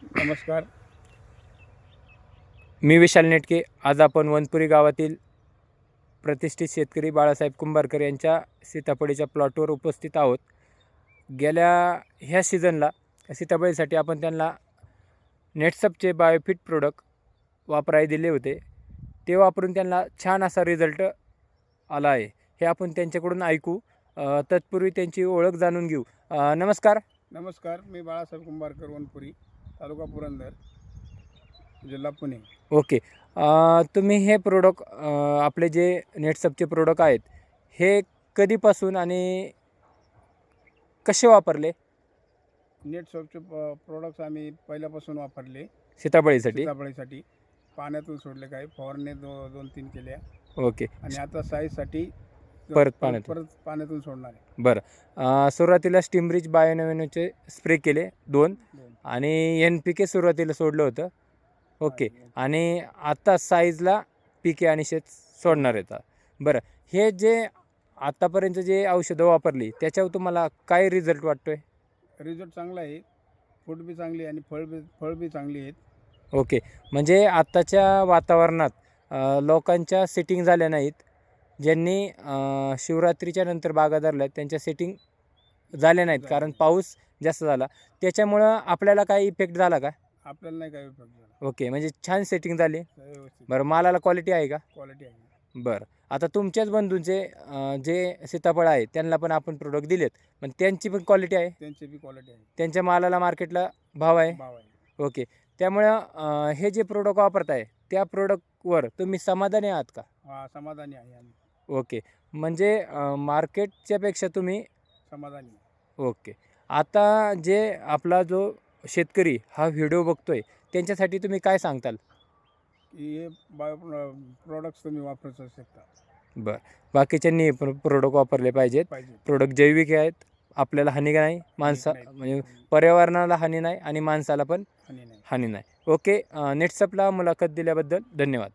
नमस्कार. मी विशाल नेटके. आज आपण वनपुरी गावातील प्रतिष्ठित शेतकरी बाळासाहेब कुंभारकर यांच्या सीताफळीच्या प्लॉटवर उपस्थित आहोत. गेल्या ह्या सीझनला सीताफळीसाठी आपण त्यांना नेटसपचे बायोफिट प्रोडक्ट वापरायला दिले होते. ते वापरून त्यांना छान असा रिझल्ट आला आहे. हे आपण त्यांच्याकडून ऐकू. तत्पूर्वी त्यांची ओळख जाणून घेऊ. नमस्कार. नमस्कार. मी बाळासाहेब कुंभारकर, वनपुरी, तालुका पुरंदर, जिल्हा पुणे. ओके. तुम्ही हे प्रोडक्ट आपले जे नेटसपचे प्रोडक्ट आहेत हे कधीपासून आणि कसे वापरले? नेटसपचे प्रोडक्ट्स आम्ही पहिल्यापासून वापरले. सीताफळीसाठी पाण्यातून सोडले, काही फवारणी 2-3 केल्या. ओके. आणि आता साईजसाठी परत पाण्यातून सोडणार आहे. बरं. सुरुवातीला स्टीमरिच बायोनॅनोचे स्प्रे केले 2 आणि NPK सुरुवातीला सोडलं होतं. ओके. आणि आता साईजला PK आणि शेत सोडणार आहेत. बरं, हे जे आतापर्यंत जे औषधं वापरली त्याच्यावर तुम्हाला काय रिझल्ट वाटतोय? रिझल्ट चांगला आहे. फूट बी चांगली आणि फळ बी चांगली आहेत. ओके. म्हणजे आत्ताच्या वातावरणात लोकांच्या सेटिंग झाल्या नाहीत. ज्यांनी शिवरात्रीच्या नंतर बागा धरल्या त्यांच्या सेटिंग झाल्या नाहीत कारण पाऊस जास्त झाला. त्याच्यामुळं आपल्याला काही इफेक्ट झाला का? आपल्याला नाही काही इफेक्ट झाला. ओके. म्हणजे छान सेटिंग झाली. व्यवस्थित बरं, मालाला क्वालिटी आहे का? क्वालिटी आहे. बरं. आता तुमच्याच बंधूंचे जे सीताफळ आहे त्यांना पण आपण प्रोडक्ट दिलेत, पण त्यांची पण क्वालिटी आहे? त्यांची बी क्वालिटी आहे. त्यांच्या मालाला मार्केटला भाव आहे? भाव आहे. ओके. त्यामुळं हे जे प्रोडक्ट वापरताय त्या प्रोडक्टवर तुम्ही समाधानी आहात का? हां, समाधानी आहे आम्ही. ओके. म्हणजे मार्केटच्यापेक्षा तुम्ही समाधानी आहे. ओके. आता जे आपला जो शेतकरी हा व्हिडिओ बघतोय त्यांच्यासाठी तुम्ही काय सांगताल? की हे प्रोडक्ट्स तुम्ही वापरू शकता. बरं. बाकीच्यांनी प्रोडक्ट वापरले पाहिजेत. प्रोडक्ट जैविक आहेत, आपल्याला हानी नाही, म्हणजे पर्यावरणाला हानी नाही आणि माणसाला पण हानी नाही. ओके. नेटसपला मुलाखत दिल्याबद्दल धन्यवाद.